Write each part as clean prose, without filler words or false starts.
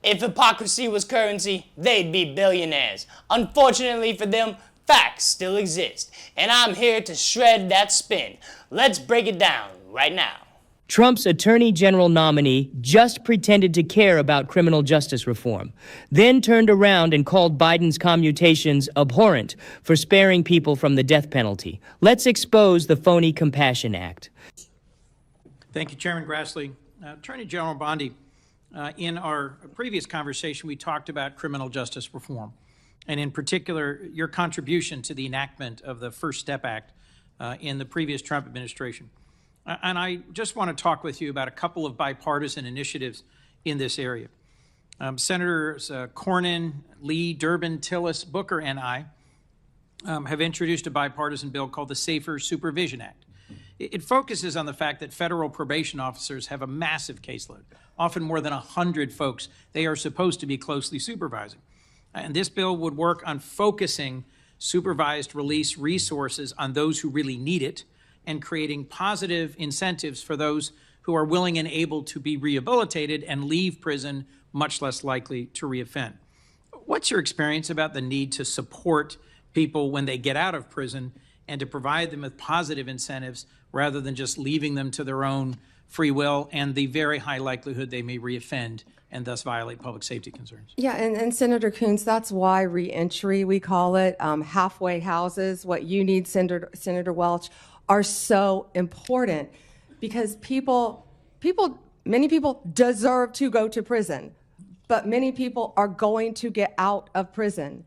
If hypocrisy was currency, they'd be billionaires. Unfortunately for them, facts still exist, and I'm here to shred that spin. Let's break it down right now. Trump's Attorney General nominee just pretended to care about criminal justice reform, then turned around and called Biden's commutations abhorrent for sparing people from the death penalty. Let's expose the phony Compassion Act. Thank you, Chairman Grassley. Attorney General Bondi, in our previous conversation, we talked about criminal justice reform, and in particular, your contribution to the enactment of the First Step Act in the previous Trump administration. And I just want to talk with you about a couple of bipartisan initiatives in this area. Senators Cornyn, Lee, Durbin, Tillis, Booker, and I have introduced a bipartisan bill called the Safer Supervision Act. It focuses on the fact that federal probation officers have a massive caseload, often more than 100 folks they are supposed to be closely supervising. And this bill would work on focusing supervised release resources on those who really need it, and creating positive incentives for those who are willing and able to be rehabilitated and leave prison much less likely to reoffend. What's your experience about the need to support people when they get out of prison and to provide them with positive incentives rather than just leaving them to their own free will and the very high likelihood they may reoffend and thus violate public safety concerns? Yeah, and Senator Coons, that's why reentry, we call it, halfway houses, what you need, Senator Welch, are so important, because many people deserve to go to prison, but many people are going to get out of prison.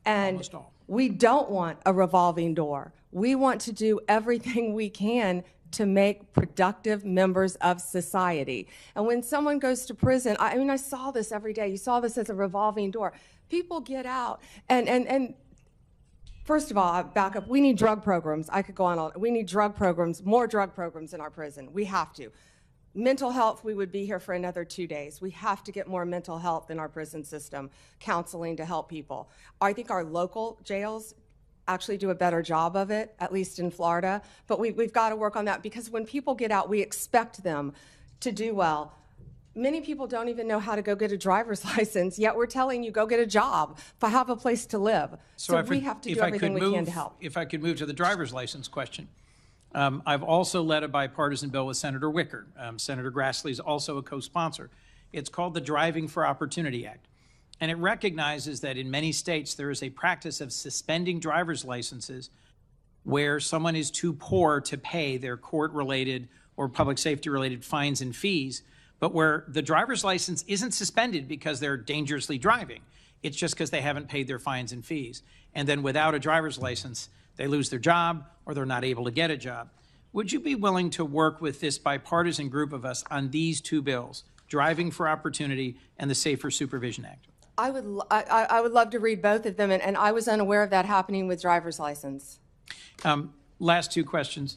And we don't want a revolving door. We want to do everything we can to make productive members of society. And when someone goes to prison, I mean, I saw this every day. You saw this as a revolving door. People get out, and first of all, I back up. We need drug programs. I could go on all. We need drug programs, more drug programs in our prison. We have to. Mental health, we would be here for another 2 days. We have to get more mental health in our prison system, counseling to help people. I think our local jails actually do a better job of it, at least in Florida. But we've got to work on that, because when people get out, we expect them to do well. Many people don't even know how to go get a driver's license, yet we're telling you, go get a job, have a place to live. So we have to do everything we can to help. If I could move to the driver's license question. I've also led a bipartisan bill with Senator Wicker. Senator Grassley is also a co-sponsor. It's called the Driving for Opportunity Act. And it recognizes that in many states there is a practice of suspending driver's licenses where someone is too poor to pay their court-related or public safety-related fines and fees, but where the driver's license isn't suspended because they're dangerously driving. It's just because they haven't paid their fines and fees. And then without a driver's license, they lose their job or they're not able to get a job. Would you be willing to work with this bipartisan group of us on these two bills, Driving for Opportunity and the Safer Supervision Act? I would love to read both of them, and I was unaware of that happening with driver's license. Last two questions.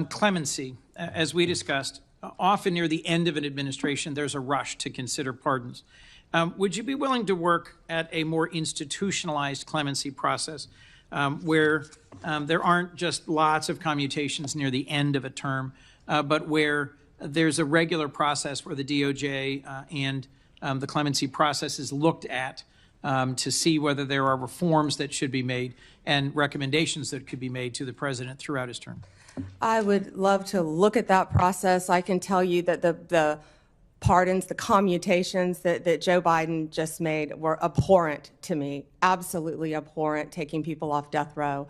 Clemency, as we discussed, often near the end of an administration, there's a rush to consider pardons. Would you be willing to work at a more institutionalized clemency process where there aren't just lots of commutations near the end of a term, but where there's a regular process where the DOJ and the clemency process is looked at to see whether there are reforms that should be made and recommendations that could be made to the president throughout his term? I would love to look at that process. I can tell you that the pardons, the commutations that Joe Biden just made were abhorrent to me, absolutely abhorrent, taking people off death row.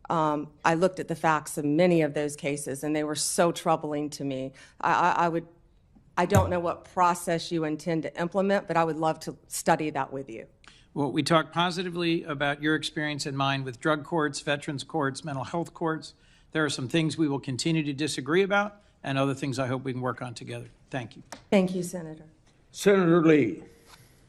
I looked at the facts of many of those cases, and they were so troubling to me. I don't know what process you intend to implement, but I would love to study that with you. Well, we talked positively about your experience and mine with drug courts, veterans courts, mental health courts. There are some things we will continue to disagree about and other things I hope we can work on together. Thank you. Thank you, Senator. Senator Lee.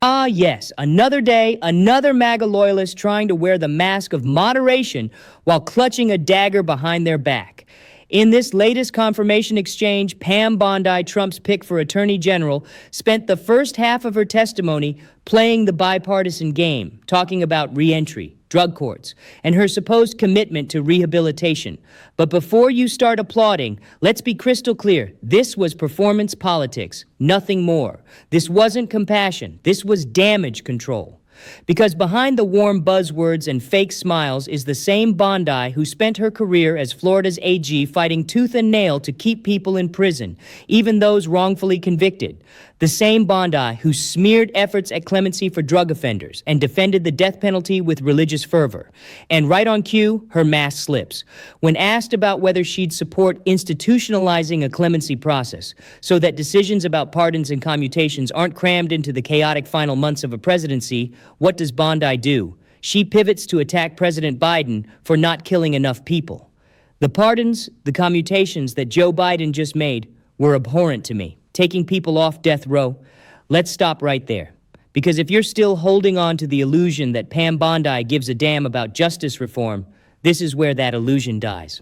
Ah, yes, another day, another MAGA loyalist trying to wear the mask of moderation while clutching a dagger behind their back. In this latest confirmation exchange, Pam Bondi, Trump's pick for Attorney General, spent the first half of her testimony playing the bipartisan game, talking about reentry, drug courts, and her supposed commitment to rehabilitation. But before you start applauding, let's be crystal clear. This was performance politics, nothing more. This wasn't compassion. This was damage control. Because behind the warm buzzwords and fake smiles is the same Bondi who spent her career as Florida's AG fighting tooth and nail to keep people in prison, even those wrongfully convicted. The same Bondi who smeared efforts at clemency for drug offenders and defended the death penalty with religious fervor. And right on cue, her mask slips. When asked about whether she'd support institutionalizing a clemency process so that decisions about pardons and commutations aren't crammed into the chaotic final months of a presidency, what does Bondi do? She pivots to attack President Biden for not killing enough people. The pardons, the commutations that Joe Biden just made were abhorrent to me. Taking people off death row. Let's stop right there. Because if you're still holding on to the illusion that Pam Bondi gives a damn about justice reform, this is where that illusion dies.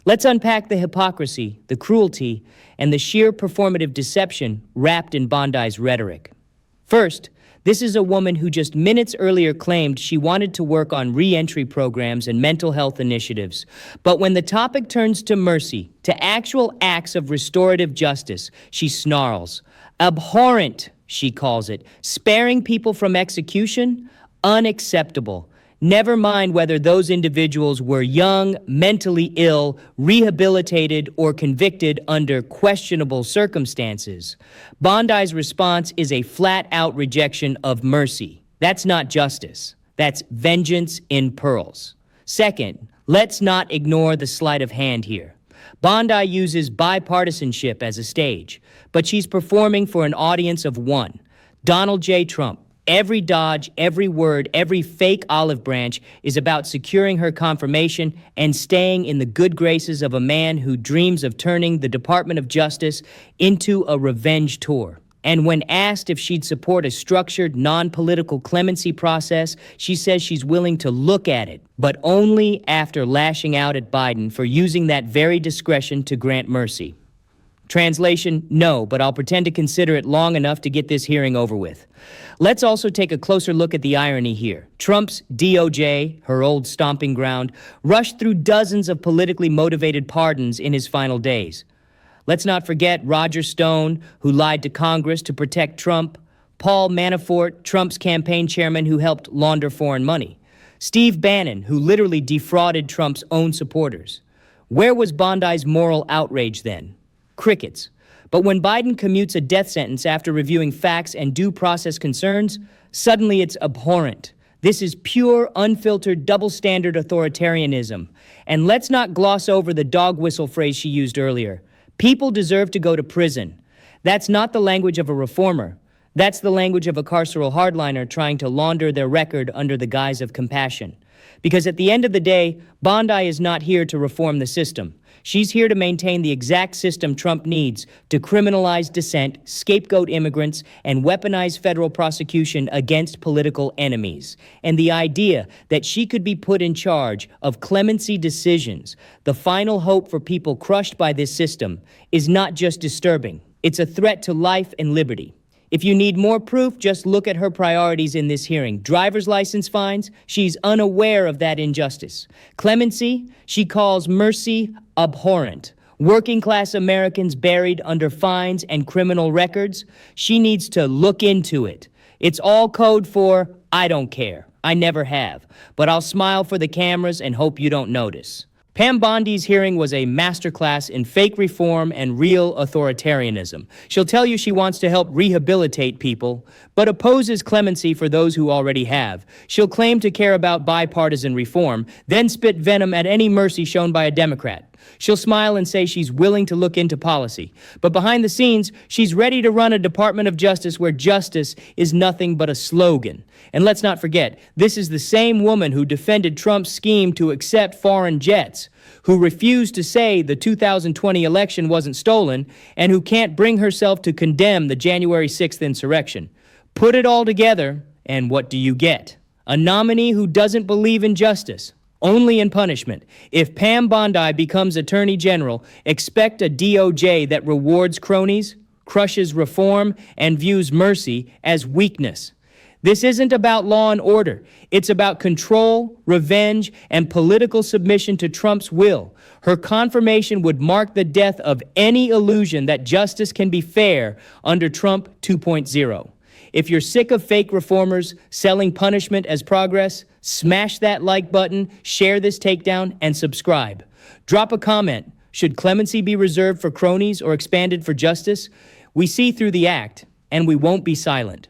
Let's unpack the hypocrisy, the cruelty, and the sheer performative deception wrapped in Bondi's rhetoric. First, this is a woman who just minutes earlier claimed she wanted to work on re-entry programs and mental health initiatives. But when the topic turns to mercy, to actual acts of restorative justice, she snarls. Abhorrent, she calls it. Sparing people from execution? Unacceptable. Never mind whether those individuals were young, mentally ill, rehabilitated, or convicted under questionable circumstances. Bondi's response is a flat-out rejection of mercy. That's not justice. That's vengeance in pearls. Second, let's not ignore the sleight of hand here. Bondi uses bipartisanship as a stage, but she's performing for an audience of one. Donald J. Trump. Every dodge, every word, every fake olive branch is about securing her confirmation and staying in the good graces of a man who dreams of turning the Department of Justice into a revenge tour. And when asked if she'd support a structured, non-political clemency process, she says she's willing to look at it, but only after lashing out at Biden for using that very discretion to grant mercy. Translation, no, but I'll pretend to consider it long enough to get this hearing over with. Let's also take a closer look at the irony here. Trump's DOJ, her old stomping ground, rushed through dozens of politically motivated pardons in his final days. Let's not forget Roger Stone, who lied to Congress to protect Trump, Paul Manafort, Trump's campaign chairman who helped launder foreign money, Steve Bannon, who literally defrauded Trump's own supporters. Where was Bondi's moral outrage then? Crickets. But when Biden commutes a death sentence after reviewing facts and due process concerns, suddenly it's abhorrent. This is pure, unfiltered, double-standard authoritarianism. And let's not gloss over the dog whistle phrase she used earlier. People deserve to go to prison. That's not the language of a reformer. That's the language of a carceral hardliner trying to launder their record under the guise of compassion. Because at the end of the day, Bondi is not here to reform the system. She's here to maintain the exact system Trump needs to criminalize dissent, scapegoat immigrants, and weaponize federal prosecution against political enemies. And the idea that she could be put in charge of clemency decisions, the final hope for people crushed by this system, is not just disturbing. It's a threat to life and liberty. If you need more proof, just look at her priorities in this hearing. Driver's license fines, she's unaware of that injustice. Clemency, she calls mercy abhorrent. Working class Americans buried under fines and criminal records, she needs to look into it. It's all code for, I don't care. I never have. But I'll smile for the cameras and hope you don't notice. Pam Bondi's hearing was a masterclass in fake reform and real authoritarianism. She'll tell you she wants to help rehabilitate people, but opposes clemency for those who already have. She'll claim to care about bipartisan reform, then spit venom at any mercy shown by a Democrat. She'll smile and say she's willing to look into policy. But behind the scenes, she's ready to run a Department of Justice where justice is nothing but a slogan. And let's not forget, this is the same woman who defended Trump's scheme to accept foreign jets, who refused to say the 2020 election wasn't stolen, and who can't bring herself to condemn the January 6th insurrection. Put it all together, and what do you get? A nominee who doesn't believe in justice, only in punishment. If Pam Bondi becomes Attorney General, expect a DOJ that rewards cronies, crushes reform, and views mercy as weakness. This isn't about law and order. It's about control, revenge, and political submission to Trump's will. Her confirmation would mark the death of any illusion that justice can be fair under Trump 2.0. If you're sick of fake reformers selling punishment as progress, smash that like button, share this takedown, and subscribe. Drop a comment. Should clemency be reserved for cronies or expanded for justice? We see through the act, and we won't be silent.